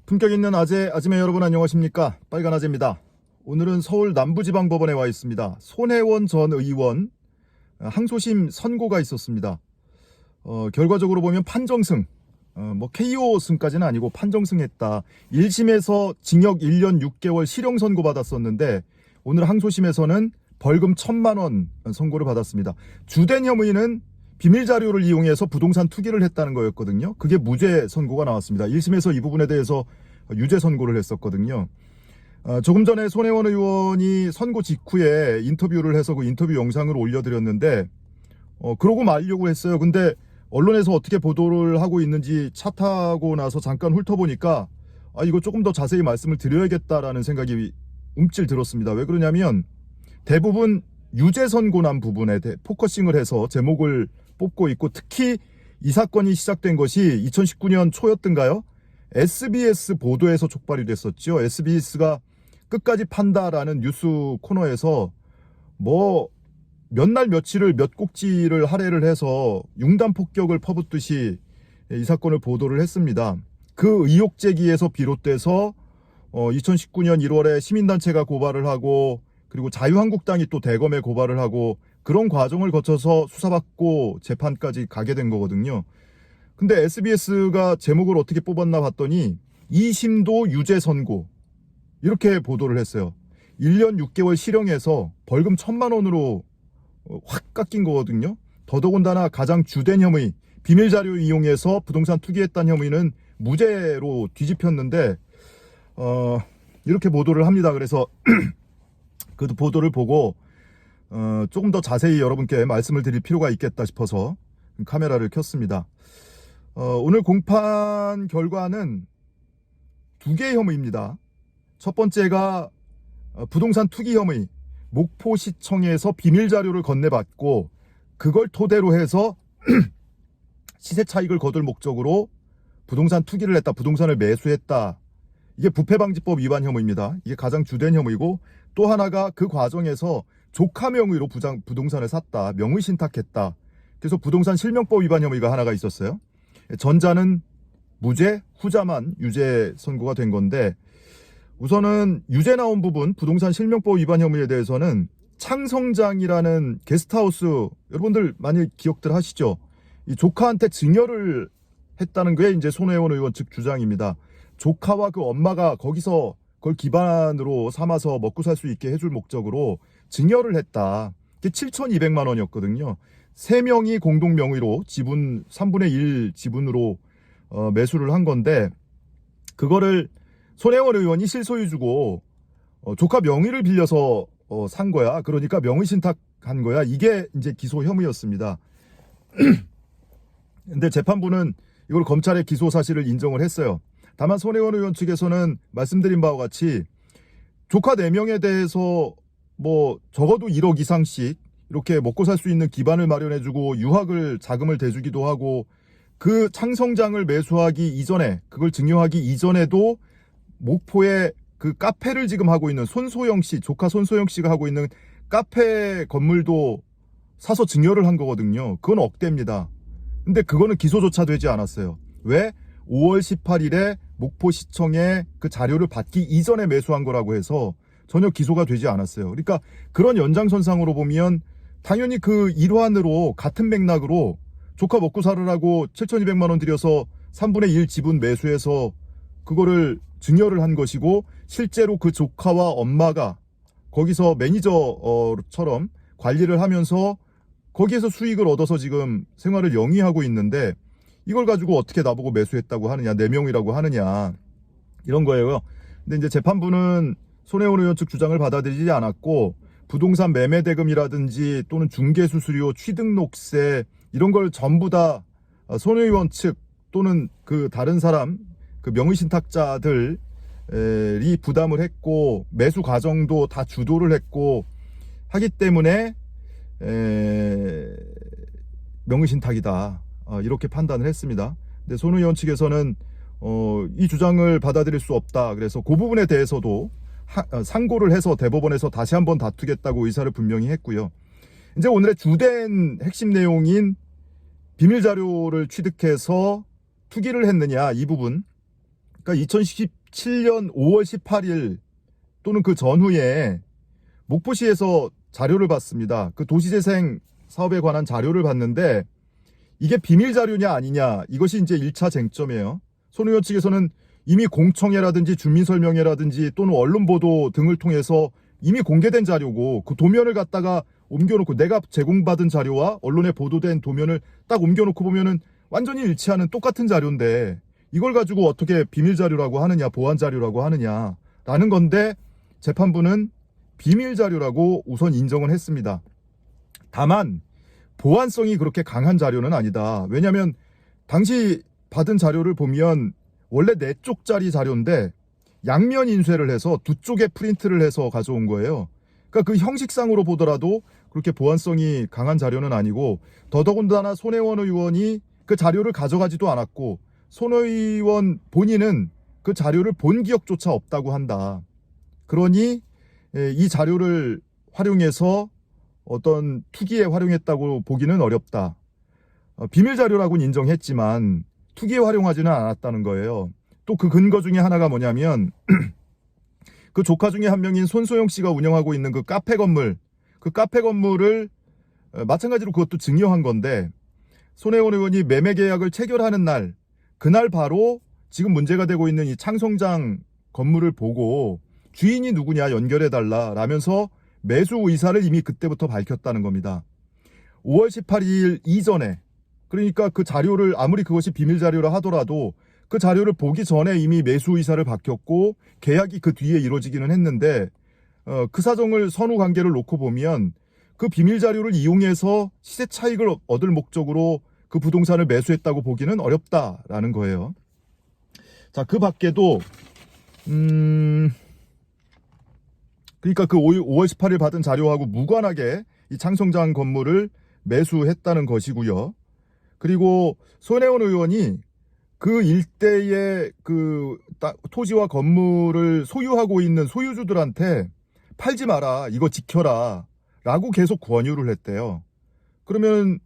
품격 있는 아재 여러분 안녕하십니까? 빨간 아재입니다. 오늘은 서울 남부지방법원에 와 있습니다. 손혜원 전 의원 항소심 선고가 있었습니다. 결과적으로 보면 판정승, KO승까지는 아니고 판정승했다. 1심에서 징역 1년 6개월 실형 선고 받았었는데 오늘 항소심에서는 벌금 1,000만 원 선고를 받았습니다. 주된 혐의는 비밀 자료를 이용해서 부동산 투기를 했다는 거였거든요. 그게 무죄 선고가 나왔습니다. 1심에서 이 부분에 대해서 유죄 선고를 했었거든요. 조금 전에 손혜원 의원이 선고 직후에 인터뷰를 해서 그 인터뷰 영상을 올려드렸는데 그러고 말려고 했어요. 근데 언론에서 어떻게 보도를 하고 있는지 차 타고 나서 잠깐 훑어보니까 이거 조금 더 자세히 말씀을 드려야겠다라는 생각이 움찔 들었습니다. 왜 그러냐면 대부분 유죄 선고 난 부분에 포커싱을 해서 제목을 뽑고 있고, 특히 이 사건이 시작된 것이 2019년 초였던가요? SBS 보도에서 촉발이 됐었죠. SBS가 끝까지 판다라는 뉴스 코너에서 몇 날 며칠을 몇 곡지를 할애를 해서 융단 폭격을 퍼붓듯이 이 사건을 보도를 했습니다. 그 의혹 제기에서 비롯돼서 2019년 1월에 시민단체가 고발을 하고, 그리고 자유한국당이 또 대검에 고발을 하고, 그런 과정을 거쳐서 수사받고 재판까지 가게 된 거거든요. 근데 SBS가 제목을 어떻게 뽑았나 봤더니 2심도 유죄 선고, 이렇게 보도를 했어요. 1년 6개월 실형에서 벌금 1,000만 원으로 확 깎인 거거든요. 더더군다나 가장 주된 혐의, 비밀 자료 이용해서 부동산 투기했다는 혐의는 무죄로 뒤집혔는데 이렇게 보도를 합니다. 그래서 그 보도를 보고 조금 더 자세히 여러분께 말씀을 드릴 필요가 있겠다 싶어서 카메라를 켰습니다. 오늘 공판 결과는 두 개의 혐의입니다. 첫 번째가 부동산 투기 혐의, 목포시청에서 비밀 자료를 건네받고 그걸 토대로 해서 시세 차익을 거둘 목적으로 부동산 투기를 했다, 부동산을 매수했다. 이게 부패방지법 위반 혐의입니다. 이게 가장 주된 혐의고, 또 하나가 그 과정에서 조카 명의로 부동산을 샀다, 명의신탁했다. 그래서 부동산 실명법 위반 혐의가 하나가 있었어요. 전자는 무죄, 후자만 유죄 선고가 된 건데, 우선은 유죄 나온 부분 부동산 실명법 위반 혐의에 대해서는 창성장이라는 게스트하우스, 여러분들 많이 기억들 하시죠? 이 조카한테 증여를 했다는 게 이제 손혜원 의원 측 주장입니다. 조카와 그 엄마가 거기서 그걸 기반으로 삼아서 먹고 살 수 있게 해줄 목적으로 증여를 했다. 그게 7,200만 원이었거든요. 3명이 공동 명의로 지분 3분의 1 지분으로 매수를 한 건데, 그거를 손혜원 의원이 실소유 주고 조카 명의를 빌려서 산 거야. 그러니까 명의신탁한 거야. 이게 이제 기소 혐의였습니다. 근데 재판부는 이걸 검찰의 기소 사실을 인정을 했어요. 다만 손혜원 의원 측에서는 말씀드린 바와 같이 조카 4명에 대해서 적어도 1억 이상씩 이렇게 먹고 살 수 있는 기반을 마련해주고 유학을 자금을 대주기도 하고, 그 창성장을 매수하기 이전에, 그걸 증여하기 이전에도 목포에 그 카페를 지금 하고 있는 손소영 씨, 조카 손소영 씨가 하고 있는 카페 건물도 사서 증여를 한 거거든요. 그건 억대입니다. 근데 그거는 기소조차 되지 않았어요. 왜? 5월 18일에 목포시청에 그 자료를 받기 이전에 매수한 거라고 해서 전혀 기소가 되지 않았어요. 그러니까 그런 연장선상으로 보면 당연히 그 일환으로, 같은 맥락으로 조카 먹고 살으라고 7,200만 원 들여서 3분의 1 지분 매수해서 그거를 증여를 한 것이고, 실제로 그 조카와 엄마가 거기서 매니저처럼 관리를 하면서 거기에서 수익을 얻어서 지금 생활을 영위하고 있는데, 이걸 가지고 어떻게 나보고 매수했다고 하느냐, 4명이라고 하느냐, 이런 거예요. 근데 이제 재판부는 손혜원 의원 측 주장을 받아들이지 않았고, 부동산 매매 대금이라든지 또는 중개수수료, 취등록세, 이런 걸 전부 다 손 의원 측 또는 그 다른 사람, 그 명의신탁자들이 부담을 했고, 매수 과정도 다 주도를 했고 하기 때문에 명의신탁이다, 이렇게 판단을 했습니다. 근데 손 의원 측에서는 이 주장을 받아들일 수 없다, 그래서 그 부분에 대해서도 상고를 해서 대법원에서 다시 한번 다투겠다고 의사를 분명히 했고요. 이제 오늘의 주된 핵심 내용인 비밀 자료를 취득해서 투기를 했느냐, 이 부분, 그러니까 2017년 5월 18일 또는 그 전후에 목포시에서 자료를 받습니다. 그 도시재생 사업에 관한 자료를 받는데 이게 비밀 자료냐 아니냐, 이것이 이제 1차 쟁점이에요. 손 의원 측에서는 이미 공청회라든지 주민설명회라든지 또는 언론보도 등을 통해서 이미 공개된 자료고, 그 도면을 갖다가 옮겨놓고 내가 제공받은 자료와 언론에 보도된 도면을 딱 옮겨놓고 보면은 완전히 일치하는 똑같은 자료인데 이걸 가지고 어떻게 비밀 자료라고 하느냐, 보안 자료라고 하느냐라는 건데, 재판부는 비밀 자료라고 우선 인정을 했습니다. 다만 보안성이 그렇게 강한 자료는 아니다. 왜냐하면 당시 받은 자료를 보면 원래 4쪽짜리 자료인데 양면 인쇄를 해서 2쪽에 프린트를 해서 가져온 거예요. 그러니까 그 형식상으로 보더라도 그렇게 보안성이 강한 자료는 아니고, 더더군다나 손혜원 의원이 그 자료를 가져가지도 않았고 손 의원 본인은 그 자료를 본 기억조차 없다고 한다. 그러니 이 자료를 활용해서 어떤 투기에 활용했다고 보기는 어렵다. 비밀 자료라고는 인정했지만 투기에 활용하지는 않았다는 거예요. 또 그 근거 중에 하나가 뭐냐면 그 조카 중에 한 명인 손소영 씨가 운영하고 있는 그 카페 건물을 마찬가지로 그것도 증여한 건데, 손혜원 의원이 매매 계약을 체결하는 날, 그날 바로 지금 문제가 되고 있는 이 창성장 건물을 보고 주인이 누구냐 연결해달라 라면서 매수 의사를 이미 그때부터 밝혔다는 겁니다. 5월 18일 이전에, 그러니까 그 자료를 아무리 그것이 비밀 자료라 하더라도 그 자료를 보기 전에 이미 매수 의사를 밝혔고 계약이 그 뒤에 이루어지기는 했는데, 그 사정을 선후 관계를 놓고 보면 그 비밀 자료를 이용해서 시세 차익을 얻을 목적으로 그 부동산을 매수했다고 보기는 어렵다라는 거예요. 자, 그 밖에도 그러니까 그 5월 18일 받은 자료하고 무관하게 이 창성장 건물을 매수했다는 것이고요. 그리고 손혜원 의원이 그 일대의 그 토지와 건물을 소유하고 있는 소유주들한테 팔지 마라, 이거 지켜라 라고 계속 권유를 했대요. 그러면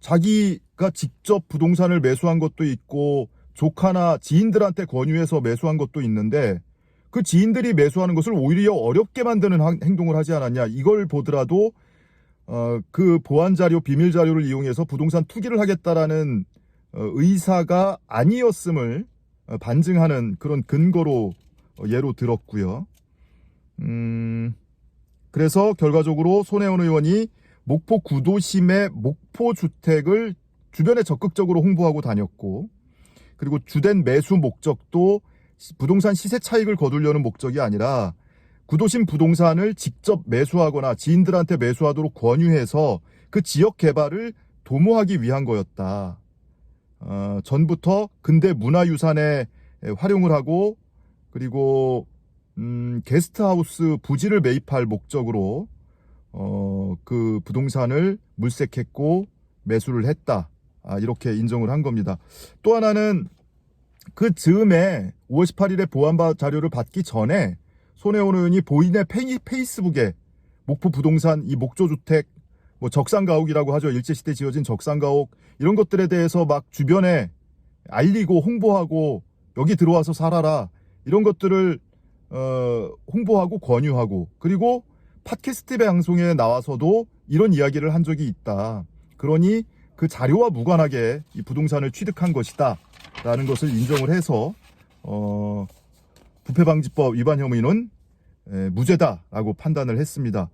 자기가 직접 부동산을 매수한 것도 있고 조카나 지인들한테 권유해서 매수한 것도 있는데 그 지인들이 매수하는 것을 오히려 어렵게 만드는 행동을 하지 않았냐, 이걸 보더라도 그 보안 자료, 비밀 자료를 이용해서 부동산 투기를 하겠다라는 의사가 아니었음을 반증하는 그런 근거로 예로 들었고요. 그래서 결과적으로 손혜원 의원이 목포 구도심의 목포주택을 주변에 적극적으로 홍보하고 다녔고, 그리고 주된 매수 목적도 부동산 시세 차익을 거두려는 목적이 아니라 구도심 부동산을 직접 매수하거나 지인들한테 매수하도록 권유해서 그 지역 개발을 도모하기 위한 거였다. 전부터 근대 문화유산에 활용을 하고, 그리고 게스트하우스 부지를 매입할 목적으로 그 부동산을 물색했고 매수를 했다. 이렇게 인정을 한 겁니다. 또 하나는 그 즈음에 5월 18일에 보안 자료를 받기 전에 손혜원 의원이 본인의 페이스북에 목포 부동산 이 목조주택, 뭐 적산가옥이라고 하죠. 일제시대 지어진 적산가옥, 이런 것들에 대해서 막 주변에 알리고 홍보하고 여기 들어와서 살아라, 이런 것들을 홍보하고 권유하고, 그리고 팟캐스트 방송에 나와서도 이런 이야기를 한 적이 있다. 그러니 그 자료와 무관하게 이 부동산을 취득한 것이다 라는 것을 인정을 해서 부패방지법 위반 혐의는 무죄다라고 판단을 했습니다.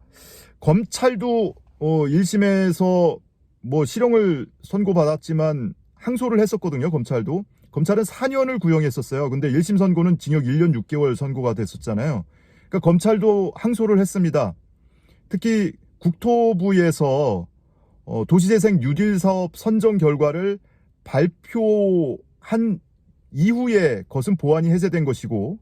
검찰도 1심에서 뭐 실형을 선고받았지만 항소를 했었거든요. 검찰은 4년을 구형했었어요. 근데 1심 선고는 징역 1년 6개월 선고가 됐었잖아요. 그러니까 검찰도 항소를 했습니다. 특히 국토부에서 도시재생 뉴딜 사업 선정 결과를 발표한 이후에 것은 보안이 해제된 것이고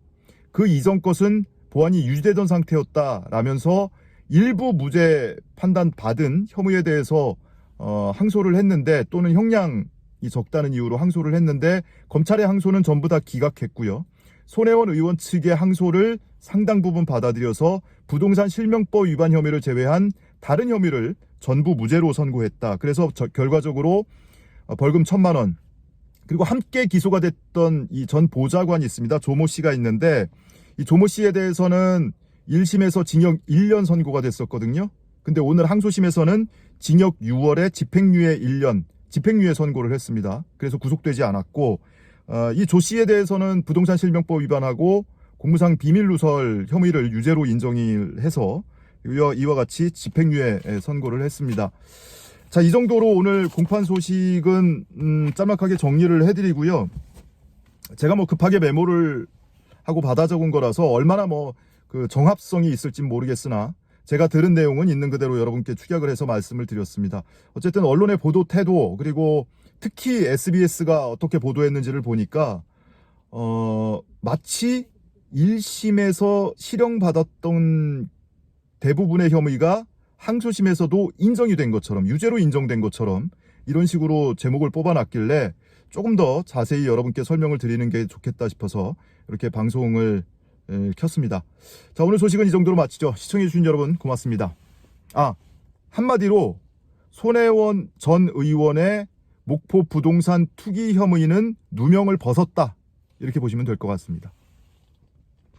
그 이전 것은 보안이 유지되던 상태였다라면서 일부 무죄 판단 받은 혐의에 대해서 항소를 했는데, 또는 형량이 적다는 이유로 항소를 했는데 검찰의 항소는 전부 다 기각했고요. 손혜원 의원 측의 항소를 상당 부분 받아들여서 부동산 실명법 위반 혐의를 제외한 다른 혐의를 전부 무죄로 선고했다. 그래서 결과적으로 벌금 1,000만 원, 그리고 함께 기소가 됐던 이 전 보좌관이 있습니다. 조모 씨가 있는데 이 조모 씨에 대해서는 1심에서 징역 1년 선고가 됐었거든요. 근데 오늘 항소심에서는 징역 6월에 집행유예 1년, 집행유예 선고를 했습니다. 그래서 구속되지 않았고 이 조 씨에 대해서는 부동산 실명법 위반하고 공무상 비밀 누설 혐의를 유죄로 인정해서 이와 같이 집행유예 선고를 했습니다. 자, 이 정도로 오늘 공판 소식은 짤막하게 정리를 해드리고요. 제가 뭐 급하게 메모를 하고 받아 적은 거라서 얼마나 그 정합성이 있을지 모르겠으나 제가 들은 내용은 있는 그대로 여러분께 축약을 해서 말씀을 드렸습니다. 어쨌든 언론의 보도 태도, 그리고 특히 SBS가 어떻게 보도했는지를 보니까 마치 1심에서 실형받았던 대부분의 혐의가 항소심에서도 인정이 된 것처럼, 유죄로 인정된 것처럼 이런 식으로 제목을 뽑아놨길래 조금 더 자세히 여러분께 설명을 드리는 게 좋겠다 싶어서 이렇게 방송을 켰습니다. 자, 오늘 소식은 이 정도로 마치죠. 시청해주신 여러분 고맙습니다. 한마디로 손혜원 전 의원의 목포 부동산 투기 혐의는 누명을 벗었다, 이렇게 보시면 될 것 같습니다.